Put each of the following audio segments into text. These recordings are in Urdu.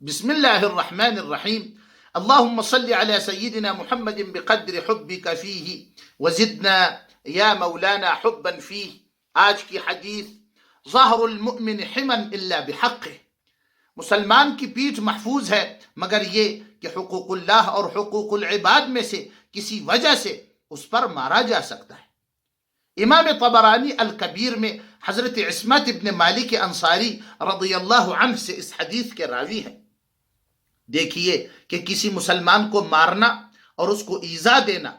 بسم اللہ الرحمن الرحیم اللہم صل علی سیدنا محمد بقدر حبک فیہ وزدنا یا مولانا حبا فیہ۔ آج کی حدیث، ظہر المؤمن حما الا بحقہ، مسلمان کی پیٹھ محفوظ ہے مگر یہ کہ حقوق اللہ اور حقوق العباد میں سے کسی وجہ سے اس پر مارا جا سکتا ہے۔ امام طبرانی الکبیر میں حضرت عصمت ابن مالک انصاری رضی اللہ عنہ سے اس حدیث کے راوی ہیں۔ دیکھیے کہ کسی مسلمان کو مارنا اور اس کو ایذا دینا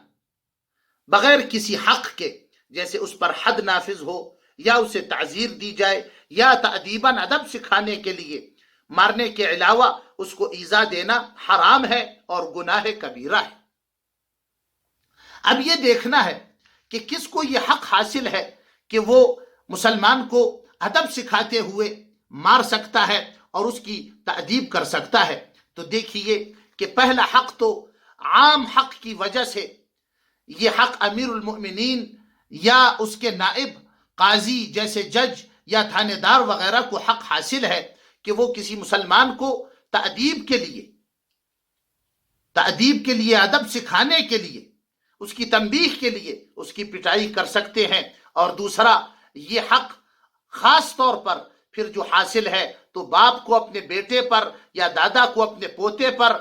بغیر کسی حق کے، جیسے اس پر حد نافذ ہو یا اسے تعزیر دی جائے یا تأدیباً ادب سکھانے کے لیے مارنے کے علاوہ اس کو ایذا دینا حرام ہے اور گناہ کبیرہ ہے۔ اب یہ دیکھنا ہے کہ کس کو یہ حق حاصل ہے کہ وہ مسلمان کو ادب سکھاتے ہوئے مار سکتا ہے اور اس کی تأدیب کر سکتا ہے۔ تو دیکھیے کہ پہلا حق تو عام حق کی وجہ سے، یہ حق امیر المؤمنین یا اس کے نائب قاضی جیسے جج یا تھانے دار وغیرہ کو حق حاصل ہے کہ وہ کسی مسلمان کو تأدیب کے لیے ادب سکھانے کے لیے، اس کی تنبیہ کے لیے اس کی پٹائی کر سکتے ہیں۔ اور دوسرا یہ حق خاص طور پر پھر جو حاصل ہے تو باپ کو اپنے بیٹے پر یا دادا کو اپنے پوتے پر،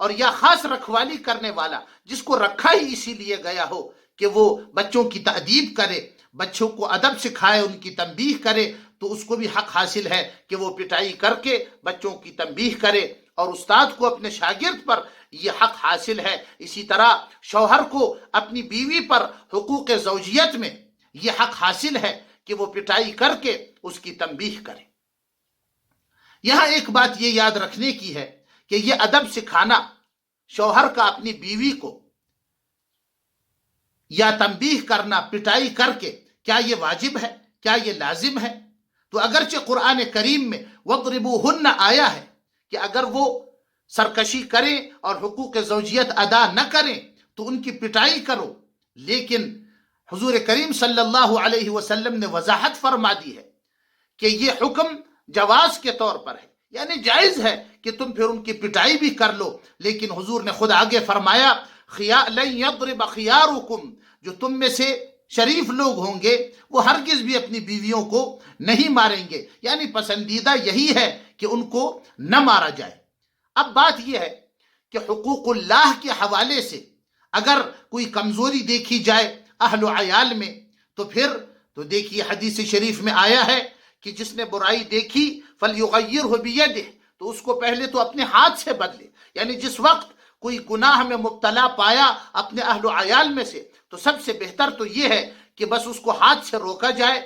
اور یا خاص رکھوالی کرنے والا جس کو رکھا ہی اسی لیے گیا ہو کہ وہ بچوں کی تأدیب کرے، بچوں کو ادب سکھائے، ان کی تنبیہ کرے، تو اس کو بھی حق حاصل ہے کہ وہ پٹائی کر کے بچوں کی تنبیہ کرے۔ اور استاد کو اپنے شاگرد پر یہ حق حاصل ہے۔ اسی طرح شوہر کو اپنی بیوی پر حقوق زوجیت میں یہ حق حاصل ہے کہ وہ پٹائی کر کے اس کی تنبیہ کرے۔ یہاں ایک بات یہ یاد رکھنے کی ہے کہ یہ ادب سکھانا شوہر کا اپنی بیوی کو یا تنبیہ کرنا پٹائی کر کے، کیا یہ واجب ہے؟ کیا یہ لازم ہے؟ تو اگرچہ قرآن کریم میں وَاضْرِبُوهُنَّ آیا ہے کہ اگر وہ سرکشی کریں اور حقوق زوجیت ادا نہ کریں تو ان کی پٹائی کرو، لیکن حضور کریم صلی اللہ علیہ وسلم نے وضاحت فرما دی ہے کہ یہ حکم جواز کے طور پر ہے، یعنی جائز ہے کہ تم پھر ان کی پٹائی بھی کر لو، لیکن حضور نے خود آگے فرمایا لَن يَضْرِبَ خِيَارُكُمْ، جو تم میں سے شریف لوگ ہوں گے وہ ہرگز بھی اپنی بیویوں کو نہیں ماریں گے، یعنی پسندیدہ یہی ہے کہ ان کو نہ مارا جائے۔ اب بات یہ ہے کہ حقوق اللہ کے حوالے سے اگر کوئی کمزوری دیکھی جائے اہل و عیال میں تو پھر تو دیکھیے حدیث شریف میں آیا ہے کہ جس نے برائی دیکھی فَلْيُغَيِّرْهُ بِيَدِهِ، تو اس کو پہلے تو اپنے ہاتھ سے بدلے، یعنی جس وقت کوئی گناہ میں مبتلا پایا اپنے اہل و عیال میں سے تو سب سے بہتر تو یہ ہے کہ بس اس کو ہاتھ سے روکا جائے۔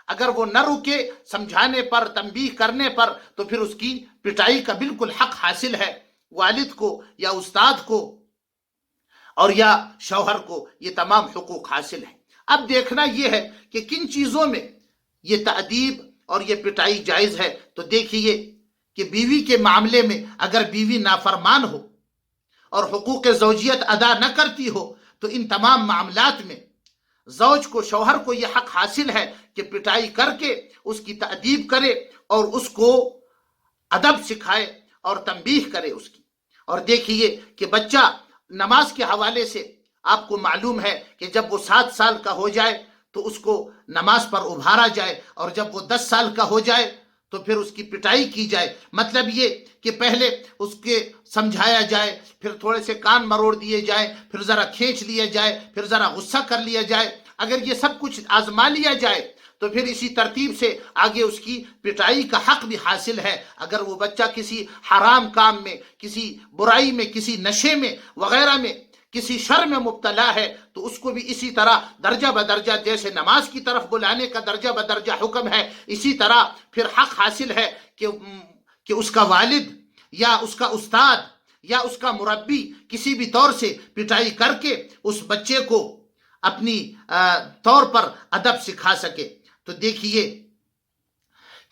اگر وہ نہ رکے سمجھانے پر، تنبیہ کرنے پر، تو پھر اس کی پٹائی کا بالکل حق حاصل ہے، والد کو یا استاد کو اور یا شوہر کو یہ تمام حقوق حاصل ہیں۔ اب دیکھنا یہ ہے کہ کن چیزوں میں یہ تأدیب اور یہ پٹائی جائز ہے۔ تو دیکھیے کہ بیوی کے معاملے میں اگر بیوی نافرمان ہو اور حقوق زوجیت ادا نہ کرتی ہو تو ان تمام معاملات میں زوج کو، شوہر کو یہ حق حاصل ہے کہ پٹائی کر کے اس کی تأدیب کرے اور اس کو ادب سکھائے اور تنبیہ کرے اس کی۔ اور دیکھیے کہ بچہ نماز کے حوالے سے آپ کو معلوم ہے کہ جب وہ 7 سال کا ہو جائے تو اس کو نماز پر ابھارا جائے، اور جب وہ 10 سال کا ہو جائے تو پھر اس کی پٹائی کی جائے۔ مطلب یہ کہ پہلے اس کے سمجھایا جائے، پھر تھوڑے سے کان مروڑ دیے جائے، پھر ذرا کھینچ لیا جائے، پھر ذرا غصہ کر لیا جائے۔ اگر یہ سب کچھ آزما لیا جائے تو پھر اسی ترتیب سے آگے اس کی پٹائی کا حق بھی حاصل ہے۔ اگر وہ بچہ کسی حرام کام میں، کسی برائی میں، کسی نشے میں وغیرہ میں، کسی شر میں مبتلا ہے تو اس کو بھی اسی طرح درجہ بدرجہ، جیسے نماز کی طرف بلانے کا درجہ بدرجہ حکم ہے، اسی طرح پھر حق حاصل ہے کہ اس کا والد یا اس کا استاد یا اس کا مربی کسی بھی طور سے پٹائی کر کے اس بچے کو اپنی طور پر ادب سکھا سکے۔ تو دیکھیے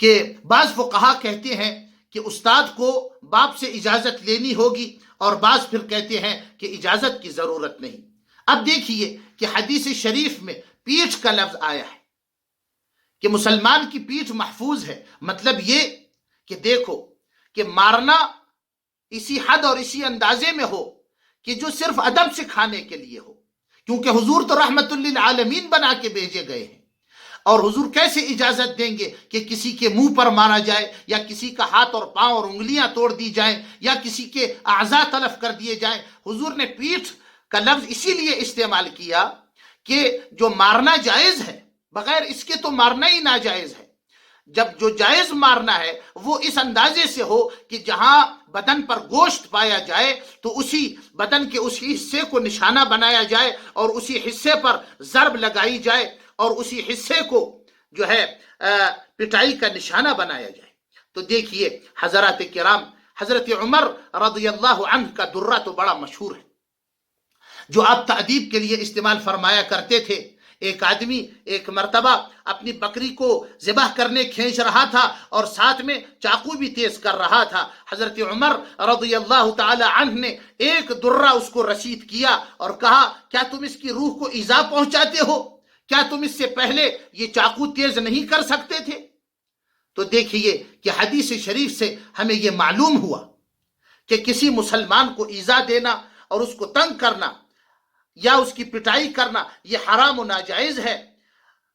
کہ بعض فقہا کہتے ہیں کہ استاد کو باپ سے اجازت لینی ہوگی، اور بعض پھر کہتے ہیں کہ اجازت کی ضرورت نہیں۔ اب دیکھیے کہ حدیث شریف میں پیٹھ کا لفظ آیا ہے کہ مسلمان کی پیٹھ محفوظ ہے، مطلب یہ کہ دیکھو کہ مارنا اسی حد اور اسی اندازے میں ہو کہ جو صرف ادب سکھانے کے لیے ہو، کیونکہ حضور تو رحمت للعالمین بنا کے بھیجے گئے ہیں، اور حضور کیسے اجازت دیں گے کہ کسی کے منہ پر مارا جائے، یا کسی کا ہاتھ اور پاؤں اور انگلیاں توڑ دی جائیں، یا کسی کے اعضاء تلف کر دیے جائیں۔ حضور نے پیٹھ کا لفظ اسی لیے استعمال کیا کہ جو مارنا جائز ہے، بغیر اس کے تو مارنا ہی ناجائز ہے۔ جب جو جائز مارنا ہے وہ اس اندازے سے ہو کہ جہاں بدن پر گوشت پایا جائے تو اسی بدن کے اسی حصے کو نشانہ بنایا جائے اور اسی حصے پر ضرب لگائی جائے اور اسی حصے کو جو ہے پٹائی کا نشانہ بنایا جائے۔ تو دیکھیے حضرات کرام، حضرت عمر رضی اللہ عنہ کا درہ تو بڑا مشہور ہے، جو آپ تأدیب کے لیے استعمال فرمایا کرتے تھے۔ ایک آدمی ایک مرتبہ اپنی بکری کو ذبح کرنے کھینچ رہا تھا اور ساتھ میں چاقو بھی تیز کر رہا تھا۔ حضرت عمر رضی اللہ تعالی عنہ نے ایک درہ اس کو رسید کیا اور کہا، کیا تم اس کی روح کو ایذا پہنچاتے ہو؟ کیا تم اس سے پہلے یہ چاقو تیز نہیں کر سکتے تھے؟ تو دیکھیے کہ حدیث شریف سے ہمیں یہ معلوم ہوا کہ کسی مسلمان کو ایذا دینا اور اس کو تنگ کرنا یا اس کی پٹائی کرنا یہ حرام و ناجائز ہے،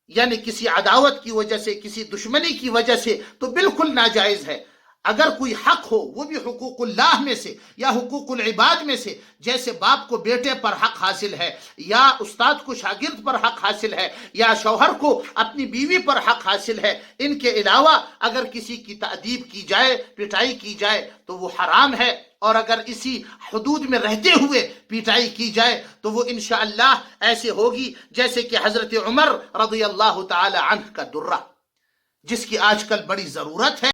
یعنی کسی عداوت کی وجہ سے، کسی دشمنی کی وجہ سے تو بالکل ناجائز ہے۔ اگر کوئی حق ہو، وہ بھی حقوق اللہ میں سے یا حقوق العباد میں سے، جیسے باپ کو بیٹے پر حق حاصل ہے، یا استاد کو شاگرد پر حق حاصل ہے، یا شوہر کو اپنی بیوی پر حق حاصل ہے، ان کے علاوہ اگر کسی کی تأدیب کی جائے، پٹائی کی جائے تو وہ حرام ہے، اور اگر اسی حدود میں رہتے ہوئے پٹائی کی جائے تو وہ انشاءاللہ ایسے ہوگی جیسے کہ حضرت عمر رضی اللہ تعالی عنہ کا درہ، جس کی آج کل بڑی ضرورت ہے۔